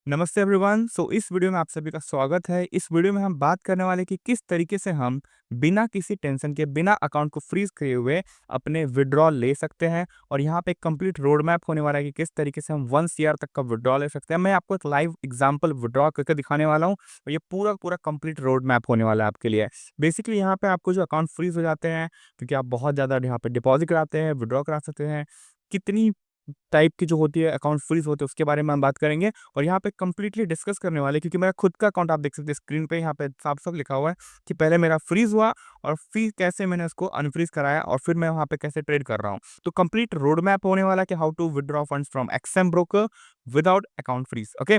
नमस्ते एवरीवन। इस वीडियो में आप सभी का स्वागत है। इस वीडियो में हम बात करने वाले कि किस तरीके से हम बिना किसी टेंशन के बिना अकाउंट को फ्रीज किए हुए अपने विड्रॉल ले सकते हैं। और यहाँ पे एक कंप्लीट रोड मैप होने वाला है कि किस तरीके से हम 1 CR तक का विड्रॉल ले सकते हैं। मैं आपको एक लाइव एग्जांपल विड्रॉ करके दिखाने वाला हूँ और ये पूरा पूरा कंप्लीट रोड मैप होने वाला है आपके लिए। बेसिकली यहाँ पे आपको जो अकाउंट फ्रीज हो जाते हैं क्योंकि आप बहुत ज़्यादा यहाँ पे डिपॉजिट कराते हैं, विड्रॉ करा सकते हैं। कितनी टाइप की जो होती है अकाउंट फ्रीज होते हैं उसके बारे में हम बात करेंगे। और यहाँ पे कंप्लीटली डिस्कस करने वाले क्योंकि मेरा खुद का अकाउंट आप देख सकते हैं स्क्रीन पे यहाँ पे साफ साफ लिखा हुआ है कि पहले मेरा फ्रीज हुआ और फिर कैसे मैंने उसको अनफ्रीज कराया और फिर मैं वहाँ पे कैसे ट्रेड कर रहा हूँ। तो कंप्लीट रोड मैप होने वाला है कि how to withdraw funds from XM broker without account freeze. Okay,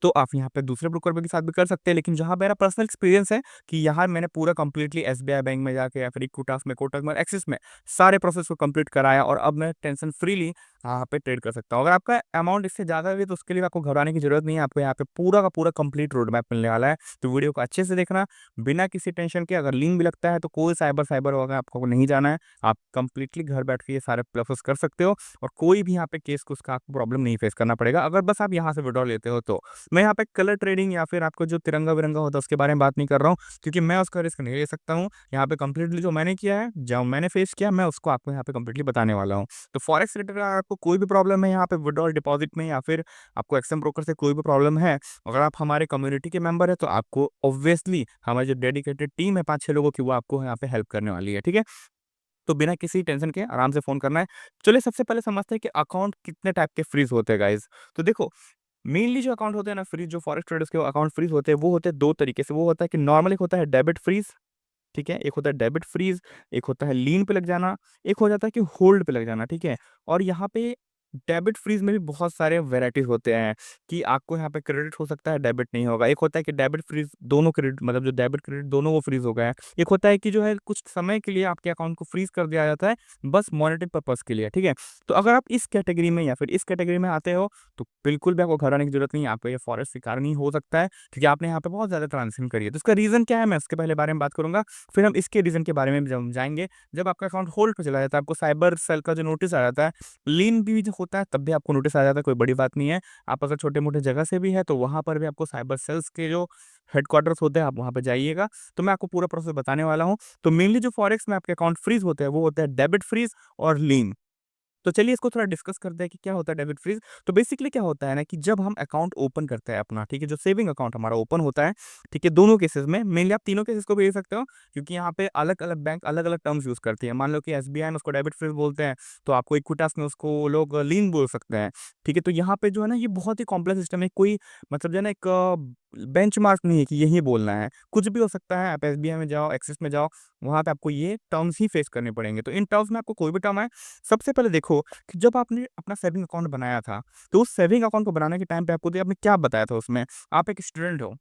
तो आप यहाँ पे दूसरे ब्रोकर के साथ भी कर सकते हैं, लेकिन जहाँ मेरा पर्सनल एक्सपीरियंस है कि यहाँ मैंने पूरा कंप्लीटली एसबीआई बैंक में जाके या फिर इक्विटास में, कोटक में, एक्सिस में सारे प्रोसेस को कंप्लीट कराया और अब मैं टेंशन फ्रीली यहाँ पे ट्रेड कर सकता हूँ। अगर आपका अमाउंट इससे ज़्यादा भी है तो उसके लिए आपको घबराने की जरूरत नहीं है। आपको यहाँ पे पूरा का पूरा कंप्लीट रोड मैप मिलने वाला है। तो वीडियो को अच्छे से देखना बिना किसी टेंशन के। अगर लिंक भी लगता है तो कोई साइबर साइबर होगा, आपको नहीं जाना है। आप कंप्लीटली घर बैठ के ये सारे प्रोसेस कर सकते हो और कोई भी यहाँ पे केस को उसका आपको प्रॉब्लम नहीं फेस करना पड़ेगा अगर बस आप यहाँ से विड्रॉ लेते हो तो। मैं यहाँ पे कलर ट्रेडिंग या फिर आपको जो तिरंगा-विरंगा होता है उसके बारे में बात नहीं कर रहा हूँ क्योंकि मैं उसका रिस्क नहीं ले सकता हूँ। यहाँ पे कंप्लीटली जो मैंने किया है, जो मैंने फेस किया, मैं उसको आपको यहाँ पे कंप्लीटली बताने वाला हूँ। तो फॉरेक्स रिलेटेड अगर आपको कोई भी प्रॉब्लम है यहाँ पे विथड्रॉल डिपॉजिट में या फिर आपको एक्सएम ब्रोकर से कोई भी प्रॉब्लम है, अगर आप हमारे कम्युनिटी के मेंबर हैं तो आपको ऑब्वियसली हमारी जो डेडिकेटेड टीम है 5-6 लोगों की वो आपको यहाँ पे हेल्प करने वाली है, ठीक है? तो बिना किसी टेंशन के आराम से फ़ोन करना है। चलिए सबसे पहले समझते हैं कि अकाउंट कितने टाइप के फ्रीज़ होते हैं गाइज़। तो देखो, मेनली जो अकाउंट होते हैं ना फ्रीज, जो फॉरेक्स ट्रेडर्स के अकाउंट फ्रीज होते हैं वो होते हैं 2 तरीके से। वो होता है कि नॉर्मल एक होता है डेबिट फ्रीज, ठीक है? एक होता है डेबिट फ्रीज, एक होता है लीन पे लग जाना, एक हो जाता है कि होल्ड पे लग जाना, ठीक है? और यहाँ पे डेबिट फ्रीज में भी बहुत सारे वैराइटीज़ होते हैं कि आपको यहाँ पे क्रेडिट हो सकता है, डेबिट नहीं होगा। एक होता है कि डेबिट फ्रीज दोनों क्रेडिट मतलब जो डेबिट क्रेडिट दोनों वो फ्रीज हो गए हैं। एक होता है कि जो है कुछ समय के लिए आपके अकाउंट को फ्रीज कर दिया जाता है बस मॉनेटरी पर्पज़ के लिए, ठीक है? तो अगर आप इस कैटेगरी में या फिर इस कैटेगरी में आते हो तो बिल्कुल भी आपको घबराने की जरूरत नहीं है। आपको ये फॉरेस्ट शिकार नहीं हो सकता है क्योंकि आपने यहाँ पे बहुत ज़्यादा ट्रांजेक्शन करी है। तो इसका रीज़न क्या है मैं उसके पहले बारे में बात करूँगा, फिर हम इसके रीज़न के बारे में भी जाएँगे। जब आपका अकाउंट होल्ड पे चला जाता है, आपको साइबर सेल का जो नोटिस आ जाता है, लीन भी जो होता है तब भी आपको नोटिस आ जाता है, कोई बड़ी बात नहीं है। आप अगर छोटे-मोटे जगह से भी है तो वहाँ पर भी आपको साइबर सेल्स के जो हेडक्वार्टर्स होते हैं आप वहाँ पे जाइएगा। तो मैं आपको पूरा प्रोसेस बताने वाला हूँ। तो मेनली जो फॉरेक्स में आपके अकाउंट फ्रीज़ होते हैं वो होते हैं डेबिट फ्रीज़ और लीन। तो चलिए इसको थोड़ा डिस्कस करते हैं कि क्या होता है डेबिट फ्रीज। तो बेसिकली क्या होता है ना कि जब हम अकाउंट ओपन करते हैं अपना, ठीक है, जो सेविंग अकाउंट हमारा ओपन होता है, ठीक है, दोनों केसेस में मेनली आप तीनों केसेस को भी ले सकते हो क्योंकि यहाँ पे अलग अलग बैंक अलग अलग टर्म्स यूज करती है। मान लो कि एसबीआई में उसको डेबिट फ्रीज बोलते हैं तो आपको इक्विटास में उसको लोग लीन बोल सकते हैं, ठीक है। तो यहाँ पे जो है ना ये बहुत ही कॉम्प्लेक्स सिस्टम है। कोई मतलब जो है ना एक बेंचमार्क नहीं है कि यही बोलना है, कुछ भी हो सकता है। आप एसबीआई में जाओ, एक्सिस में जाओ, वहाँ पे आपको ये टर्म्स ही फेस करने पड़ेंगे। तो इन टर्म्स में आपको कोई भी टर्म है, सबसे पहले देखो कि जब आपने अपना सेविंग अकाउंट बनाया था, तो उस सेविंग अकाउंट को बनाने के टाइम पे आपको आपने क्या बताया था उसमें? आप एक स्टूडेंट हो।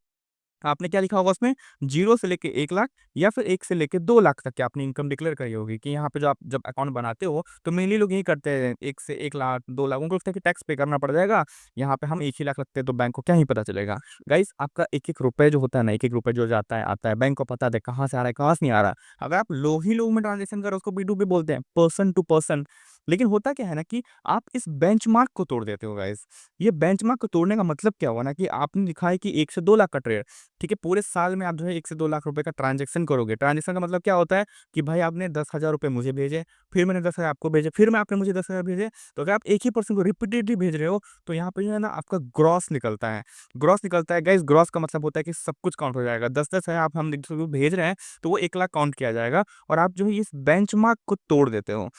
आपने क्या लिखा होगा उसमें 0 से लेके 1 लाख या फिर 1 से लेके 2 लाख तक की आपने इनकम डिक्लेयर करी होगी कि यहाँ पे जो आप जब अकाउंट बनाते हो, तो मेनली लोग यही करते हैं 1 से 1 लाख, 2 लाख उनको लगता है कि टैक्स पे करना पड़ जाएगा। यहाँ पे हम 1 ही लाख रखते हैं तो बैंक को क्या ही पता चलेगा। गाइस आपका एक-एक रुपए जो होता है ना, एक-एक रुपए जो जाता है, आता है, बैंक को पता है कहाँ से आ रहा है, कहाँ से नहीं आ रहा। अगर आप लोग ही लोग में ट्रांज़ैक्शन कर रहे हो उसको P2P बोलते हैं, पर्सन टू पर्सन। लेकिन होता क्या है ना कि आप इस बेंचमार्क को तोड़ देते हो गाइस। ये बेंचमार्क को तोड़ने का मतलब क्या हुआ ना कि आपने लिखा है कि 1 से 2 लाख का ट्रेड, ठीक है, पूरे साल में आप जो है 1 से 2 लाख रुपए का ट्रांज़ैक्शन करोगे। ट्रांज़ैक्शन का मतलब क्या होता है कि भाई आपने 10,000 रुपए मुझे भेजे, फिर मैंने 10,000 आपको भेजे, फिर मैं आपने मुझे 10,000 भेजे। तो अगर आप एक ही पर्सन को रिपीटेडली भेज रहे हो, तो यहाँ पे जो है ना आपका ग्रॉस निकलता है। ग्रॉस निकलता है गाइस, ग्रॉस का मतलब होता है कि सब कुछ काउंट हो जाएगा। 10-10 है आप हम एक-दूसरे को भेज रहे हैं, तो वो 1 लाख काउंट किया जाएगा और आप जो है इस बेंचमार्क को तोड़ देते हो।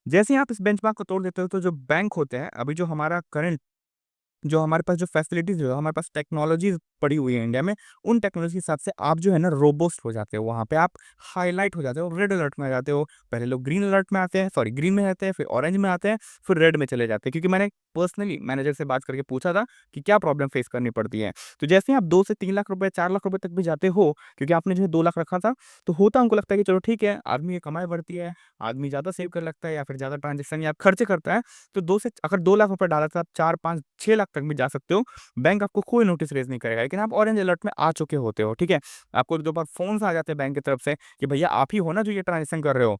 जैसे ही आप इस बेंचमार्क को तोड़ देते हो, तो जो बैंक होते हैं, अभी जो हमारा करंट जो हमारे पास जो फैसिलिटीज़ जो है, हमारे पास टेक्नोलॉजीज़ पड़ी हुई है इंडिया में, उन टेक्नोलॉजी के हिसाब से आप जो है ना रोबस्ट हो जाते हो, वहाँ पे आप हाइलाइट हो जाते हो, रेड अलर्ट में आ जाते हो। पहले लोग ग्रीन अलर्ट में आते हैं, सॉरी ग्रीन में रहते हैं, फिर ऑरेंज में आते हैं, फिर रेड में चले जाते हैं। क्योंकि मैंने पर्सनली मैनेजर से बात करके पूछा था कि क्या प्रॉब्लम फेस करनी पड़ती है। तो जैसे ही आप 2 से 3 लाख रुपए, 4 लाख रुपए तक भी जाते हो, क्योंकि आपने जो है 2 लाख रखा था, तो होता उनको लगता है कि चलो ठीक है, आदमी की कमाई बढ़ती है, आदमी ज़्यादा सेव करने लगता है या फिर ज़्यादा ट्रांज़ैक्शन या खर्चे करता है, तो 2 से अगर 2 लाख रुपए डाला था, आप 4, 5, 6 लाख तक भी जा सकते हो। बैंक आपको कोई नोटिस रेज़ नहीं करेगा, लेकिन आप ऑरेंज अलर्ट में आ चुके होते हो, ठीक है? आपको 2 बार फ़ोन्स आ जाते हैं बैंक की तरफ से कि भैया आप ही हो ना जो ये ट्रांज़ैक्शन कर रहे हो।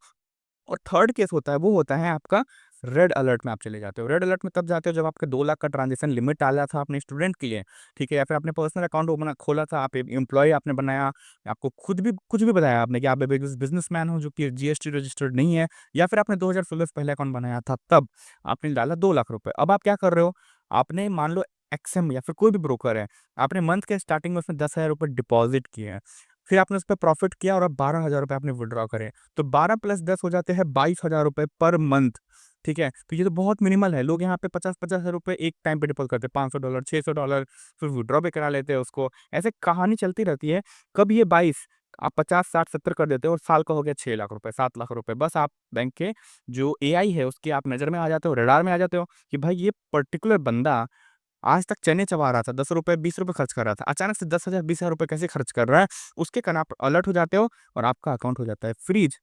और थर्ड केस होता है, वो होता है आपका रेड अलर्ट में आप चले जाते हो। रेड अलर्ट में तब जाते हो जब आपके 2 लाख का ट्रांजेक्शन लिमिट डाला था अपने स्टूडेंट के लिए, ठीक है, या फिर आपने पर्सनल अकाउंट ओपन खोला था, आप एम्प्लॉय आपने बनाया, आपको खुद भी कुछ भी बताया आपने कि आप एक बिजनेसमैन हो जो कि जीएसटी रजिस्टर्ड नहीं है, या फिर आपने 2016 से पहले अकाउंट बनाया था, तब आपने डाला 2 लाख रुपए। अब आप क्या कर रहे हो, आपने मान लो एक्सएम या फिर कोई भी ब्रोकर है, आपने मंथ के स्टार्टिंग में उसमें 10,000 रुपये डिपॉजिट किए हैं, फिर आपने उस पर प्रॉफिट किया और अब 12,000 रुपये आपने विड्रॉ करे, तो 12 + 10 हो जाते हैं 22,000 रुपये पर मंथ। ठीक है, तो ये तो बहुत मिनिमल है। लोग यहाँ पे 50-50 हज़ार रुपये एक टाइम पे डिपॉजिट करते हैं, $500, $600, फिर विड्रॉ भी करा लेते हैं उसको। ऐसे कहानी चलती रहती है। कब ये 22 आप 50, 60, 70 कर देते हो और साल का हो गया 6 लाख रुपए, 7 लाख रुपए। बस आप बैंक के जो एआई है उसके आप नज़र में आ जाते हो, रडार में आ जाते हो कि भाई ये पर्टिकुलर बंदा आज तक चने चबा रहा था, ₹10, ₹20 खर्च कर रहा था, अचानक से 10,000, 20,000 रुपए कैसे खर्च कर रहा है, उसके कारण आप अलर्ट हो जाते हो और आपका अकाउंट हो जाता है फ्रीज।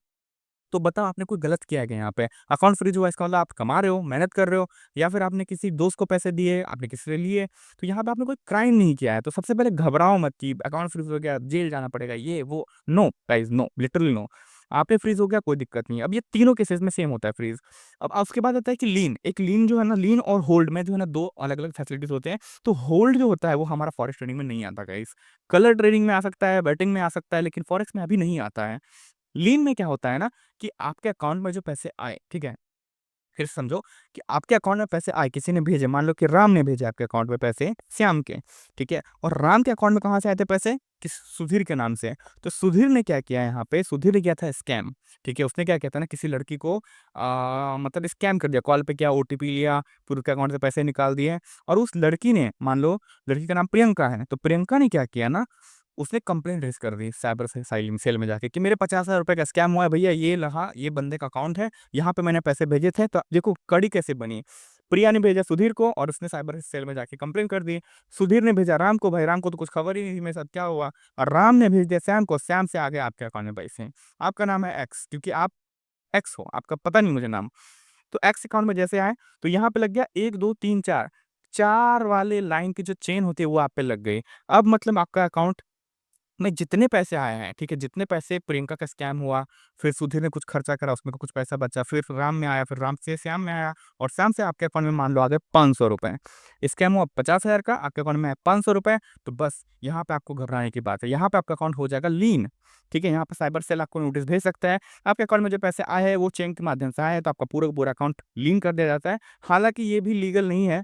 तो बताओ आपने कोई गलत किया है क्या यहाँ पे? अकाउंट फ्रीज हुआ इसका मतलब आप कमा रहे हो, मेहनत कर रहे हो, या फिर आपने किसी दोस्त को पैसे दिए, आपने किसी से लिए, तो यहाँ पे आपने कोई क्राइम नहीं किया है। तो सबसे पहले घबराओ मत कि अकाउंट फ्रीज हो गया, जेल जाना पड़ेगा, ये वो, no guys, no, literally no. आपने फ्रीज हो गया, कोई दिक्कत नहीं है। अब ये तीनों केसेस में सेम होता है फ्रीज। अब उसके बाद आता है कि लीन, एक लीन जो है ना, लीन और होल्ड में जो है ना 2 अलग-अलग फैसिलिटीज़ होते हैं। तो होल्ड जो होता है वो हमारा फॉरेक्स ट्रेडिंग में नहीं आता गाइस। कलर ट्रेडिंग में आ सकता है, बेटिंग में आ सकता है, लेकिन फॉरेक्स में अभी नहीं आता है। लीन में क्या होता है ना कि आपके अकाउंट में जो पैसे आए, ठीक है? फिर समझो कि आपके अकाउंट में पैसे आए, किसी ने भेजे, मान लो कि राम ने भेजे आपके अकाउंट में पैसे श्याम के, ठीक है? और राम के अकाउंट में कहाँ से आए थे पैसे? कि सुधीर के नाम से। तो सुधीर ने क्या किया यहाँ पे, सुधीर ने किया था स्कैम, ठीक है? उसने क्या किया था ना, किसी लड़की को मतलब स्कैम कर दिया, कॉल पे किया, ओटीपी लिया, फिर उसके अकाउंट से पैसे निकाल दिए, और उस लड़की ने, मान लो लड़की का नाम प्रियंका है, तो प्रियंका ने क्या किया ना, उसने कंप्लेंट रेज़ कर दी साइबर से साइल सेल में जाके कि मेरे 50,000 रुपए का स्कैम हुआ है भैया, ये रहा, ये बंदे का अकाउंट है, यहाँ पे मैंने पैसे भेजे थे। तो देखो कड़ी कैसे बनी। प्रिया ने भेजा सुधीर को और उसने साइबर सेल में जाके कंप्लेंट कर दी। सुधीर ने भेजा राम को, भाई राम को तो कुछ खबर ही नहीं थी मेरे साथ क्या हुआ, और राम ने भेज दिया श्याम को, श्याम से आ गए आपके अकाउंट में पैसे। आपका नाम है एक्स, क्योंकि आप एक्स हो, आपका पता नहीं मुझे नाम। तो एक्स अकाउंट में जैसे आए, तो यहाँ पे लग गया 1, 2, 3, 4, 4 वाले लाइन की जो चेन होती है वो आप पे लग गई। अब मतलब आपका अकाउंट में जितने पैसे आए हैं, ठीक है? जितने पैसे प्रियंका का स्कैम हुआ, फिर सुधीर ने कुछ खर्चा करा, उसमें कुछ पैसा बचा, फिर राम में आया, फिर राम से श्याम में आया, और श्याम से आपके अकाउंट में मान लो आ गए ₹500। स्कैम हुआ 50,000 का, आपके अकाउंट में आया ₹500, तो बस यहाँ पे आपको घबराने की बात है। यहाँ पे आपका अकाउंट हो जाएगा लीन, ठीक है? यहाँ पे साइबर सेल आपको नोटिस भेज सकता है। आपके अकाउंट में जो पैसे आए हैं, वो चेक के माध्यम से आए हैं, तो आपका पूरा का पूरा अकाउंट लीन कर दिया जाता है। हालाँकि ये भी लीगल नहीं है।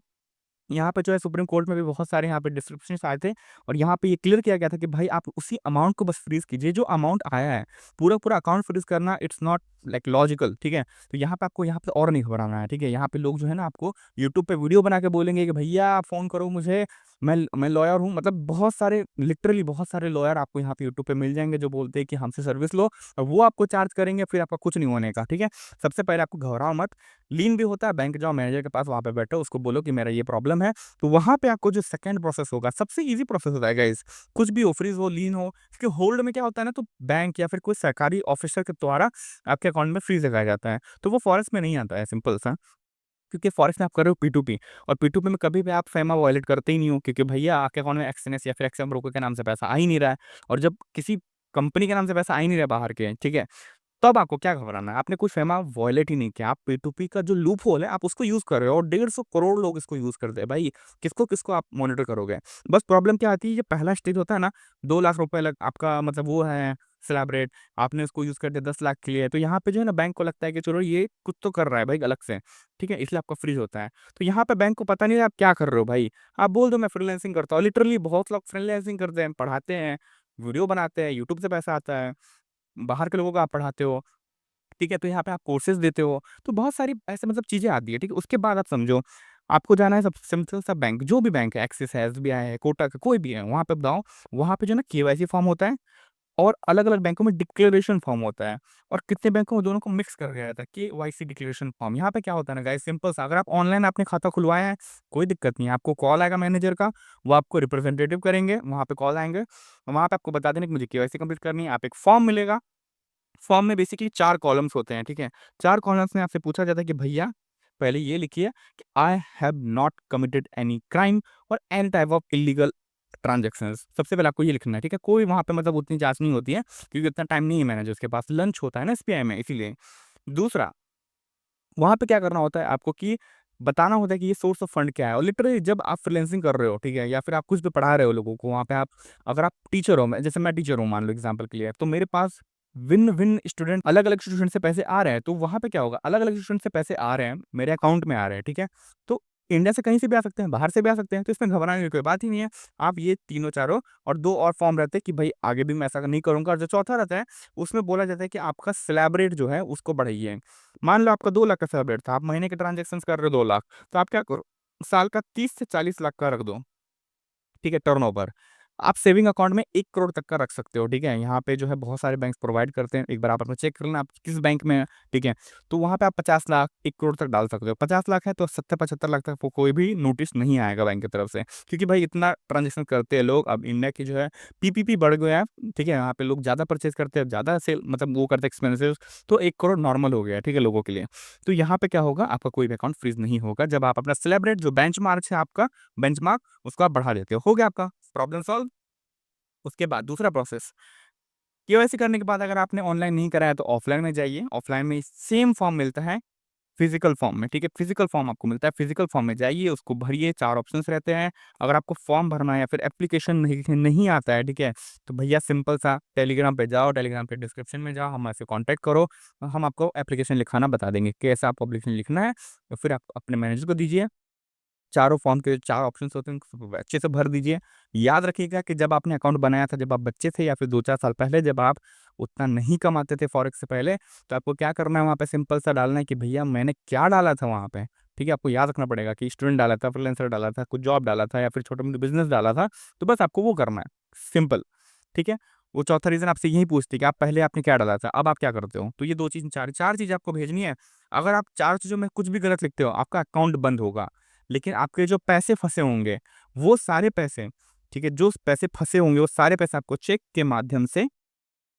यहाँ पे जो है सुप्रीम कोर्ट में भी बहुत सारे यहाँ पे डिस्क्रिप्शंस आए थे, और यहाँ पे ये क्लियर किया गया था कि भाई आप उसी अमाउंट को बस फ्रीज़ कीजिए, जो अमाउंट आया है। पूरा-पूरा अकाउंट फ्रीज़ करना इट्स नॉट लाइक लॉजिकल, ठीक है? तो यहाँ पे आपको यहाँ पे और नहीं घबराना है, ठीक है? यहाँ पे लोग जो है ना आपको यूट्यूब पे वीडियो बना के बोलेंगे कि भैया फ़ोन करो मुझे, मैं लॉयर हूँ। मतलब बहुत सारे, लिटरली बहुत सारे लॉयर आपको यहाँ पे यूट्यूब पे मिल जाएँगे जो बोलते हैं कि हमसे सर्विस लो, और वो आपको चार्ज करेंगे, फिर आपका कुछ नहीं होने का, ठीक है? सबसे पहले आपको घबराओ मत। लीन भी होता है, बैंक जाओ मैनेजर के पास, वहाँ पे बैठो, उसको बोलो कि मेरा ये प्रॉब्लम है। तो वहाँ पे आपको जो सेकंड प्रोसेस होगा, सबसे ईज़ी प्रोसेस होता है गाइज़। कुछ भी हो, फ्रीज़ हो, लीन हो, क्योंकि होल्ड में क्या होता है ना, तो बैंक या फिर कोई सरकारी ऑफ़िसर के द्वारा आपके अकाउंट में फ्रीज़ लगाया जाता है। तो वो फॉरेस्ट में नहीं आता है, सिंपल सा। क्योंकि फॉरेस्ट में आप कर रहे हो पी2पी, और पी2पी में कभी भी आप फैमा वॉयलेट करते ही नहीं हो, क्योंकि भैया आपके अकाउंट में एक्सएनएस या फिर एक्सएम ब्रोकर के नाम से पैसा आ ही नहीं रहा है, और जब किसी कंपनी के नाम से पैसा आ ही नहीं रहा है बाहर के, ठीक है? तब आपको क्या घबराना है? आपने कोई फ़ेमा वॉयलेट ही नहीं किया। आप पी2पी का जो लूप होल है, आप उसको यूज़ कर रहे हो, और 150 करोड़ लोग इसको यूज़ करते हैं। भाई, किसको-किसको आप मॉनिटर करोगे? बस प्रॉब्लम क्या आती है, ये पहला स्टेज होता है ना, 2 लाख रुपए लग आपका मतलब वो है स्लैब रेट, आपने उसको यूज़ कर दिया 10 लाख के लिए। तो यहाँ पे जो है ना बैंक को लगता है कि चलो ये कुछ तो कर रहा है भाई अलग से, ठीक है? इसलिए आपका फ्रीज़ होता है। तो यहाँ पे बैंक को पता नहीं है आप क्या कर रहे हो भाई। आप बोल दो मैं फ्रीलांसिंग करता हूँ। लिटरली बहुत लोग फ्रीलांसिंग करते हैं, पढ़ाते हैं, वीडियो बनाते हैं, यूट्यूब से पैसा आता है, बाहर के लोगों को आप पढ़ाते हो। ठीक है, तो यहाँ पे आप कोर्सेज़ देते हो, तो बहुत सारी ऐसे मतलब चीज़ें आती है, ठीक है? उसके बाद आप समझो, आपको जाना है सब सिंपल सा बैंक, जो भी बैंक है, एक्सिस है, एसबीआई है, कोटक है, कोई भी है, वहाँ पे बताओ, वहाँ पे जो है ना केवाईसी फॉर्म होता है, और अलग-अलग बैंकों में डिक्लेरेशन फॉर्म होता है, और कितने बैंकों में दोनों को मिक्स कर दिया जाता है, केवाईसी डिक्लेरेशन फॉर्म। यहाँ पे क्या होता है ना गाइस, सिंपल सा, अगर आप ऑनलाइन आपने खाता खुलवाया है, कोई दिक्कत नहीं है, आपको कॉल आएगा मैनेजर का, वो आपको रिप्रेजेंटेटिव करेंगे, वहाँ पे कॉल आएँगे, वहाँ पे आपको बता देना कि मुझे केवाईसी कंप्लीट करनी है, आप एक फॉर्म मिलेगा। फॉर्म में बेसिकली 4 कॉलम्स होते हैं, ठीक है? 4 कॉलम्स में आपसे पूछा जाता है कि भैया पहले ये लिखिए कि I have not committed any crime और any type of illegal transactions. सबसे पहले आपको ये लिखना है, ठीक है? कोई वहाँ पे मतलब उतनी जाँच नहीं होती है, क्योंकि उतना टाइम नहीं है मैनेजर्स के पास, लंच होता है ना एसबीआई में इसीलिए। दूसरा, वहाँ पे क्या करना होता है आपको कि बताना होता है कि ये सोर्स ऑफ फंड क्या है। और लिटरली जब आप फ्रीलांसिंग कर रहे हो, ठीक है, या फिर आप कुछ भी पढ़ा रहे हो लोगों को, वहाँ पे आप, अगर आप टीचर हो, जैसे मैं टीचर हूँ मान लो एग्जाम्पल के लिए, तो मेरे पास भिन्न भिन्न स्टूडेंट, अलग अलग स्टूडेंट से पैसे आ रहे हैं, तो वहाँ पे क्या होगा, अलग अलग स्टूडेंट से पैसे आ रहे हैं, मेरे अकाउंट में आ रहे हैं, ठीक है। तो इंडिया से कहीं से भी आ सकते हैं, बाहर से भी आ सकते हैं, तो इसमें घबराने की कोई बात ही नहीं है। आप ये तीनों चारों, और दो और फॉर्म रहते हैं कि भाई आगे भी मैं ऐसा नहीं करूंगा। और जो चौथा रहता है उसमें बोला जाता है कि आपका स्लैब रेट जो है उसको बढ़ाइए। मान लो आपका 2 लाख का स्लैब रेट था, आप महीने के ट्रांजेक्शन कर रहे हो 2 लाख, तो आप क्या करो, साल का 30 से 40 लाख का रख दो, ठीक है, टर्नओवर। आप सेविंग अकाउंट में 1 करोड़ तक का रख सकते हो, ठीक है। यहाँ पे जो है बहुत सारे बैंक प्रोवाइड करते हैं, एक बार आप अपना चेक कर लेना आप किस बैंक में है, ठीक है। तो वहाँ पे आप 50 लाख 1 करोड़ तक डाल सकते हो। 50 लाख है तो 70-75 लाख तक कोई भी नोटिस नहीं आएगा बैंक की तरफ से, क्योंकि भाई इतना ट्रांजेक्शन करते हैं लोग। अब इंडिया की जो है पीपीपी बढ़ गया है, ठीक है, यहाँ पे लोग ज़्यादा परचेज करते हैं, ज़्यादा सेल मतलब वो करते हैं एक्सपेंसिव, तो 1 करोड़ नॉर्मल हो गया है, ठीक है, लोगों के लिए। तो यहाँ पे क्या होगा, आपका कोई भी अकाउंट फ्रीज नहीं होगा जब आप अपना स्लैब रेट जो बेंचमार्क है आपका, बेंचमार्क उसको आप बढ़ा देते हो गया आपका प्रॉब्लम सॉल्व। उसके बाद दूसरा प्रोसेस, केवाईसी करने के बाद अगर आपने ऑनलाइन नहीं कराया तो ऑफलाइन में जाइए। ऑफलाइन में सेम फॉर्म मिलता है फिजिकल फॉर्म में, ठीक है, फिजिकल फॉर्म आपको मिलता है, फिजिकल फॉर्म में जाइए, उसको भरिए, 4 ऑप्शंस रहते हैं। अगर आपको फॉर्म भरना है या फिर एप्लीकेशन नहीं आता है, ठीक है, तो भैया सिंपल सा टेलीग्राम पे जाओ, टेलीग्राम पे डिस्क्रिप्शन में जाओ, हमसे कांटेक्ट करो, हम आपको एप्लीकेशन लिखाना बता देंगे कैसा आपको एप्लीकेशन लिखना है। तो फिर आप अपने मैनेजर को दीजिए, चारों फॉर्म के 4 ऑप्शंस होते हैं, उनको अच्छे से भर दीजिए। याद रखिएगा कि जब आपने अकाउंट बनाया था, जब आप बच्चे थे या फिर 2-4 साल पहले जब आप उतना नहीं कमाते थे फॉरेक्स से पहले, तो आपको क्या करना है, वहाँ पे सिंपल सा डालना है कि भैया मैंने क्या डाला था वहाँ पे, ठीक है। आपको याद रखना पड़ेगा कि स्टूडेंट डाला था, फ्रीलांसर डाला था, कुछ जॉब डाला था या फिर छोटा-मोटा बिज़नेस डाला था, तो बस आपको वो करना है, सिंपल, ठीक है। वो चौथा रीज़न आपसे यही पूछती है कि आप पहले आपने क्या डाला था, अब आप क्या करते हो? तो ये 2 चीज़ 4 चीज़ आपको भेजनी है। अगर आप 4 चीज़ों में कुछ भी गलत लिखते हो, आपका अकाउंट बंद होगा। लेकिन आपके जो पैसे फँसे होंगे, वो सारे पैसे, ठीक है, जो पैसे फँसे होंगे, वो सारे पैसे आपको चेक के माध्यम से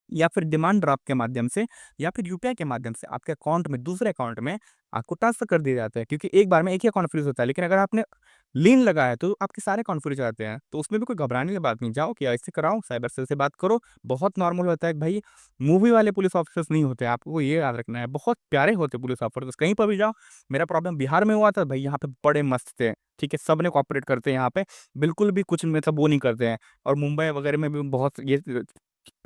या फिर डिमांड ड्राफ्ट के माध्यम से या फिर यूपीआई के माध्यम से आपके अकाउंट में, दूसरे अकाउंट में आपको ट्रांसफर कर दिया जाता है। क्योंकि एक बार में एक ही अकाउंट फ्रीज होता है, लेकिन अगर आपने लीन लगाया तो आपके सारे अकाउंट फ्रीज हो जाते हैं। तो उसमें भी कोई घबराने की बात नहीं, जाओ केवाईसी कराओ, साइबर सेल से बात करो, बहुत नॉर्मल होता है भाई। मूवी वाले पुलिस ऑफिसर्स नहीं होते, आपको ये याद रखना है, बहुत प्यारे होते पुलिस ऑफिसर्स, कहीं पर भी जाओ। मेरा प्रॉब्लम बिहार में हुआ था भाई, यहाँ पे बड़े मस्त थे, ठीक है, सबने कॉपरेट करते हैं यहाँ पे, बिल्कुल भी कुछ मतलब वो नहीं करते हैं। और मुंबई वगैरह में भी बहुत ये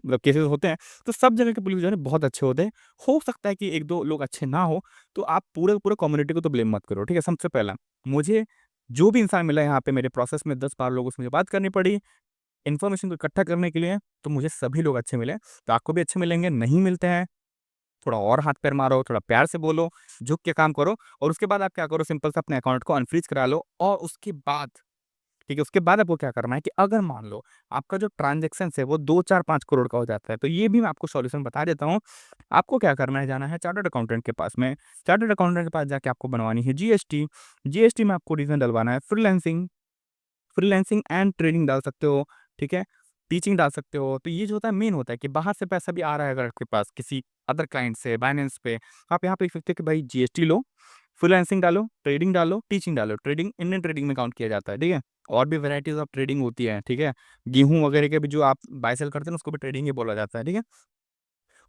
मतलब केसेस होते हैं, तो सब जगह के पुलिस जो है बहुत अच्छे होते हैं। हो सकता है कि 1-2 लोग अच्छे ना हो, तो आप पूरे पूरे कम्युनिटी को तो ब्लेम मत करो, ठीक है। सबसे पहला, मुझे जो भी इंसान मिला यहाँ पे मेरे प्रोसेस में 10-12 लोगों से मुझे बात करनी पड़ी, इन्फॉर्मेशन को इकट्ठा करने के लिए, तो मुझे सभी लोग अच्छे मिले। तो आपको भी अच्छे मिलेंगे, नहीं मिलते हैं, थोड़ा और हाथ-पैर मारो, थोड़ा प्यार से बोलो, झुक के काम करो, और उसके बाद आप क्या करो, सिंपल सा अपने अकाउंट को अनफ्रीज़ करा लो। और उसके बाद, ठीक है, उसके बाद आपको क्या करना है कि अगर मान लो आपका जो ट्रांज़ैक्शंस है वो 2, 4, 5 करोड़ का हो जाता है, तो ये भी मैं आपको सॉल्यूशन बता देता हूँ। आपको क्या करना है, जाना है चार्टर्ड अकाउंटेंट के पास में। चार्टर्ड अकाउंटेंट के पास जाके आपको बनवानी है जीएसटी। जीएसटी में आपको रीज़न डलवाना है फ्रीलांसिंग। फ्रीलांसिंग एंड ट्रेडिंग डाल सकते हो, ठीक है? टीचिंग डाल सकते हो। तो ये जो होता है मेन होता है कि बाहर से पैसा भी आ रहा है अगर आपके पास किसी अदर क्लाइंट से, बाइनेंस पे, आप यहाँ पे लिख सकते हो कि भाई जीएसटी लो, फ्रीलांसिंग डालो, ट्रेडिंग डालो, टीचिंग डालो। ट्रेडिंग इंडियन ट्रेडिंग में काउंट किया जाता है, ठीक है? और भी वैराइटीज़ ऑफ ट्रेडिंग होती है, ठीक है? गेहूँ वगैरह के भी जो आप बाय सेल करते हैं ना, उसको भी ट्रेडिंग ही बोला जाता है, ठीक है?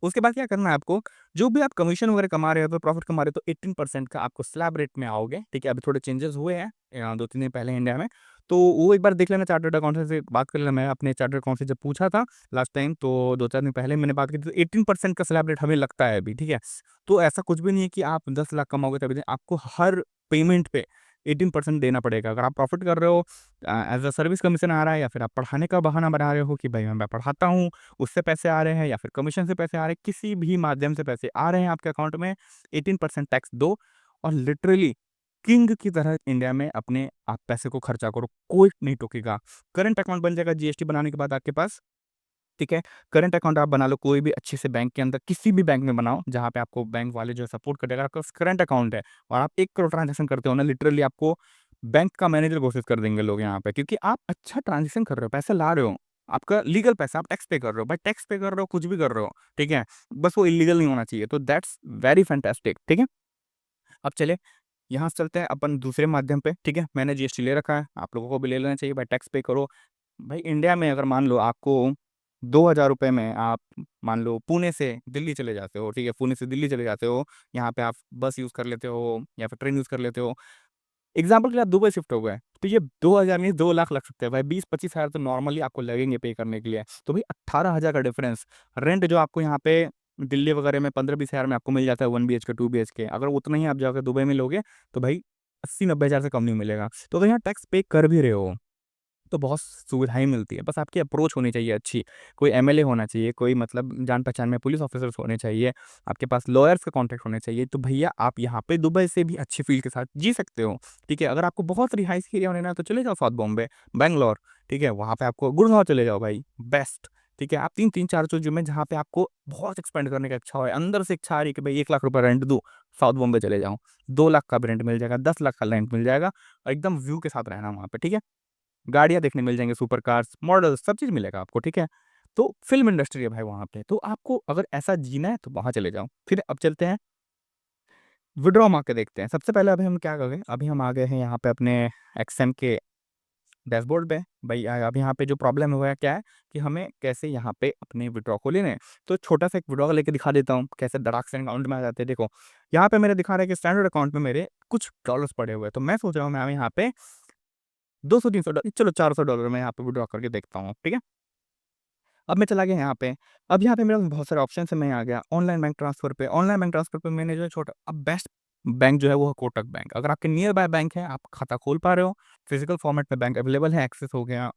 उसके बाद क्या करना है आपको, जो भी आप कमीशन वगैरह कमा रहे हो, तो प्रॉफिट कमा रहे हो, तो 18% का आपको स्लैब रेट में आओगे, ठीक है? अभी थोड़े चेंजेस हुए हैं 2-3 दिन पहले इंडिया में, तो वो एक बार देख लेना, चार्टर्ड अकाउंटेंट से बात कर लेना। मैं अपने चार्टर्ड अकाउंटेंट से जब पूछा था लास्ट टाइम, तो 2-4 दिन पहले मैंने बात की थी, तो 18% का स्लैब रेट हमें लगता है अभी, ठीक है? तो ऐसा कुछ भी नहीं है कि आप 10 लाख कमाओगे तभी आपको हर पेमेंट पे 18% देना पड़ेगा। अगर आप प्रॉफिट कर रहे हो, एज़ अ सर्विस कमीशन आ रहा है, या फिर आप पढ़ाने का बहाना बना रहे हो कि भाई मैं पढ़ाता हूँ, उससे पैसे आ रहे हैं, या फिर कमीशन से पैसे आ रहे हैं, किसी भी माध्यम से पैसे आ रहे हैं आपके अकाउंट में, 18% टैक्स दो, और लिटरली किंग की तरह इंडिया में अपने आप पैसे को खर्चा करो, कोई नहीं टोकेगा। करंट अकाउंट बन जाएगा जीएसटी बनाने के बाद आपके पास, ठीक है? करंट अकाउंट आप बना लो कोई भी अच्छे से बैंक के अंदर, किसी भी बैंक में बनाओ, जहाँ पे आपको बैंक वाले जो है सपोर्ट करेगा। आपका करंट अकाउंट है और आप 1 करोड़ ट्रांज़ैक्शन करते हो ना, लिटरली आपको बैंक का मैनेजर घोषित कर देंगे लोग यहाँ पे, क्योंकि आप अच्छा ट्रांज़ैक्शन कर रहे हो, पैसे ला रहे हो। आपका लीगल पैसा, आप टैक्स पे कर रहे हो। भाई टैक्स पे कर रहे हो, कुछ भी कर रहे हो, ठीक है? बस वो इल्लीगल नहीं होना चाहिए, तो दैट्स वेरी फैंटास्टिक, ठीक है? अब चलिए, यहाँ से चलते हैं अपन दूसरे माध्यम पे, ठीक है? मैंने जीएसटी ले रखा है, आप लोगों को भी ले लेना चाहिए, भाई टैक्स पे करो। भाई इंडिया में अगर मान लो आपको ₹2000 में आप मान लो पुणे से दिल्ली चले जाते हो, ठीक है, पुणे से दिल्ली चले जाते हो, यहाँ पे आप बस यूज़ कर लेते हो या फिर ट्रेन यूज़ कर लेते हो। एग्ज़ाम्पल के लिए आप दुबई शिफ्ट हो गए, तो ये 2000 नहीं 2 लाख लग सकते हैं भाई, 20-25 हज़ार तो नॉर्मली आपको लगेंगे पे करने के लिए। तो भाई 18,000 का डिफरेंस, रेंट जो आपको यहाँ पे दिल्ली वगैरह में 15-20 हज़ार में आपको मिल जाता है 1 बीएचके, 2 बीएचके, अगर उतना ही आप जाकर दुबई में लोगे, तो भाई 80-90 हज़ार से कम नहीं मिलेगा। तो अगर यहाँ टैक्स पे कर भी रहे हो, तो बहुत सुविधाएँ मिलती हैं, बस आपकी अप्रोच होनी चाहिए अच्छी। कोई एमएलए होना चाहिए, कोई मतलब जान-पहचान में पुलिस ऑफ़िसर्स होने चाहिए, आपके पास लॉयर्स का कॉन्टैक्ट होने चाहिए, तो भैया आप यहाँ पे दुबई से भी अच्छी फ़ील के साथ जी सकते हो, ठीक है? अगर आपको बहुत रिहायशी एरिया में रहना है, तो चले जाओ साउथ बॉम्बे, बैंगलोर, ठीक है? वहाँ पे आपको गुड़गाँव चले जाओ भाई, बेस्ट, ठीक है? आप 3-3 4 चीज़ों में जहाँ पे आपको बहुत एक्सपेंड करने का इच्छा हो, अंदर से इच्छा आ रही है कि भाई ₹1,00,000 रेंट दूँ, साउथ बॉम्बे चले जाओ। 2 लाख का भी रेंट मिल जाएगा, 10 लाख का रेंट मिल जाएगा और एकदम व्यू के साथ रहना वहाँ पे, ठीक है? गाड़ियाँ देखने मिल जाएँगी, सुपर कार्स, मॉडल्स सब चीज़ मिलेगा आपको, ठीक है? तो फ़िल्म इंडस्ट्री है भाई वहाँ पे, तो आपको अगर ऐसा जीना है तो वहाँ चले जाओ। फिर अब चलते हैं विथड्रॉ मार के देखते हैं। सबसे पहले अभी हम क्या कर गए, अभी हम आ गए हैं यहाँ पे अपने एक्सएम के डैशबोर्ड पे। भई अब यहाँ पे जो प्रॉब्लम हुआ है क्या है कि हमें कैसे यहाँ पे अपने विथड्रॉ को लेने हैं। तो छोटा-सा एक विथड्रॉ लेके दिखा देता हूँ, कैसे धड़ाक से अकाउंट में आ जाते हैं। देखो, यहाँ पे मेरे दिखा रहा है कि स्टैंडर्ड अकाउंट में मेरे कुछ डॉलर्स पड़े हुए हैं, तो मैं सोच रहा हूँ मैं यहाँ पे $200-300 चलो $400 मैं यहाँ पे विथड्रॉ करके देखता हूँ, ठीक है? अब मैं चला गया यहाँ पे, अब यहाँ पे मेरे पास बहुत सारे ऑप्शंस है, मैं आ गया ऑनलाइन बैंक ट्रांसफ़र पे। ऑनलाइन बैंक ट्रांसफ़र पे मैंने जो है छोटा अब बेस्ट बैंक जो है वो है कोटक बैंक। अगर आपके नियर बाय बैंक है, आप खाता खोल पा रहे हो, फिज़िकल फॉर्मेट में बैंक अवेलेबल है, एक्सिस हो गया,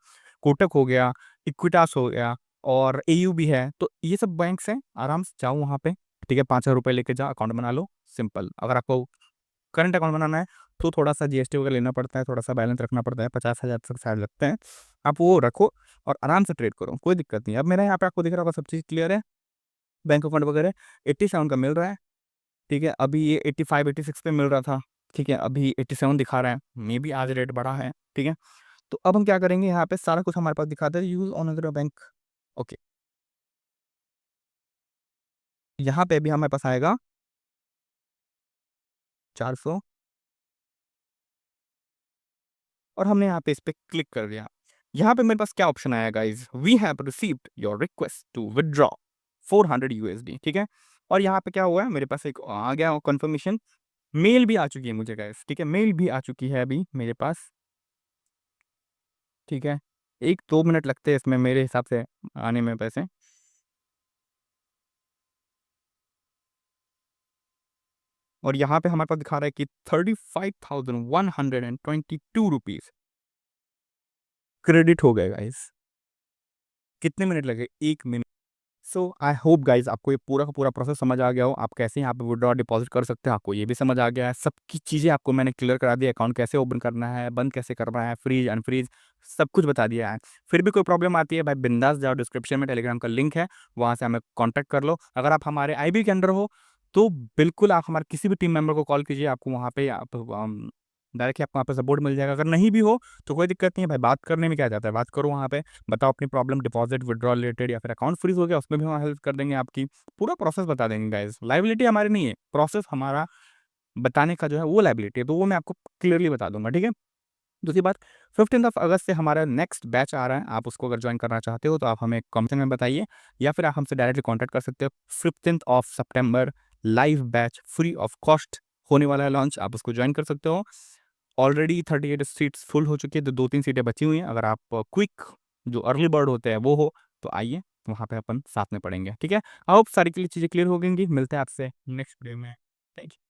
कोटक हो गया, इक्विटास हो गया और एयू भी है। तो ये सब बैंक्स हैं, आराम से जाओ वहाँ पे, ठीक है, ₹5000 लेके जाओ, अकाउंट बना लो, सिंपल। अगर आपको करंट अकाउंट बनाना है, तो थोड़ा-सा जीएसटी वगैरह लेना पड़ता है, थोड़ा-सा बैलेंस रखना पड़ता है, 50,000 तक शायद लगते हैं। आप वो रखो और आराम से ट्रेड करो, कोई दिक्कत नहीं है। अब मेरा यहाँ पे आपको दिख रहा होगा सब चीज़ क्लियर है, बैंक अकाउंट वगैरह 87 का मिल रहा है, ठीक है? अभी ये 85-86 पे मिल रहा था, ठीक है? अभी 87 दिखा रहा है, मेबी आज रेट बढ़ा है, ठीक है? तो अब हम क्या करेंगे यहाँ पे सारा कुछ हमारे पास दिखाता है use on other bank okay, यहाँ पे भी हमारे पास आएगा 400 और हमने यहाँ पे इस पे क्लिक कर दिया। यहाँ पे मेरे पास क्या ऑप्शन आया guys, we have received your request to withdraw 400 USD ठीक है? और यहाँ पे क्या हुआ है मेरे पास एक आ गया कन्फर्मेशन, मेल भी आ चुकी है मुझे गाइज़, ठीक है? मेल भी आ चुकी है अभी मेरे पास, ठीक है? 1-2 मिनट लगते हैं इसमें मेरे हिसाब से आने में पैसे और यहाँ पे हमारे पास दिखा रहा है कि 35,122 रुपीज़ क्रेडिट हो गए गाइज़। कितने मिनट लगे? 1 minute. So I hope guys आपको ये पूरा का पूरा प्रोसेस समझ आ गया हो। आप कैसे यहाँ पे विथड्रॉ डिपॉज़िट कर सकते हो, आपको ये भी समझ आ गया है। सबकी चीज़ें आपको मैंने क्लियर करा दी है, अकाउंट कैसे ओपन करना है, बंद कैसे करना है, फ्रीज़, अनफ्रीज़ सब कुछ बता दिया है। फिर भी कोई प्रॉब्लम आती है भाई बिंदास जाओ, डिस्क्रिप्शन में टेलीग्राम का लिंक है, वहाँ से हमें कॉन्टैक्ट कर लो। अगर आप हमारे आईबी के अंडर हो, तो बिल्कुल आप हमारे किसी भी टीम मेंबर को कॉल कीजिए, आपको वहाँ पे आप डायरेक्टली आपको वहाँ पे सपोर्ट मिल जाएगा। अगर नहीं भी हो, तो कोई दिक्कत नहीं है भाई, बात करने में क्या जाता है, बात करो वहाँ पे। बताओ अपनी प्रॉब्लम डिपॉज़िट, विथड्रॉ रिलेटेड या फिर अकाउंट फ्रीज़ हो गया उसमें भी हम हेल्प कर देंगे आपकी। पूरा प्रोसेस बता देंगे गाइज़, लायबिलिटी हमारी नहीं है, प्रोसेस हमारा बताने का जो है वो लायबिलिटी है, तो वो मैं आपको क्लियरली बता दूँगा, ठीक है? दूसरी बात 15th ऑफ अगस्त से हमारा नेक्स्ट बैच आ रहा है, आप उसको अगर जॉइन करना चाहते हो तो आप हमें कमेंट में बताइए या फिर आप हमसे डायरेक्टली कॉन्टैक्ट कर सकते हो। 15th of September live batch free of cost होने वाला है लॉन्च, आप उसको जॉइन कर सकते हो। ऑलरेडी 38 सीट्स फुल हो चुकी है, तो 2-3 सीटें बची हुई हैं। अगर आप क्विक जो अर्ली बर्ड होते हैं वो हो, तो आइए, वहाँ पे अपन साथ में पढ़ेंगे, ठीक है? आई होप सारी चीज़ें क्लियर हो गईंगी। मिलते हैं आपसे नेक्स्ट वीडियो में। Thank you.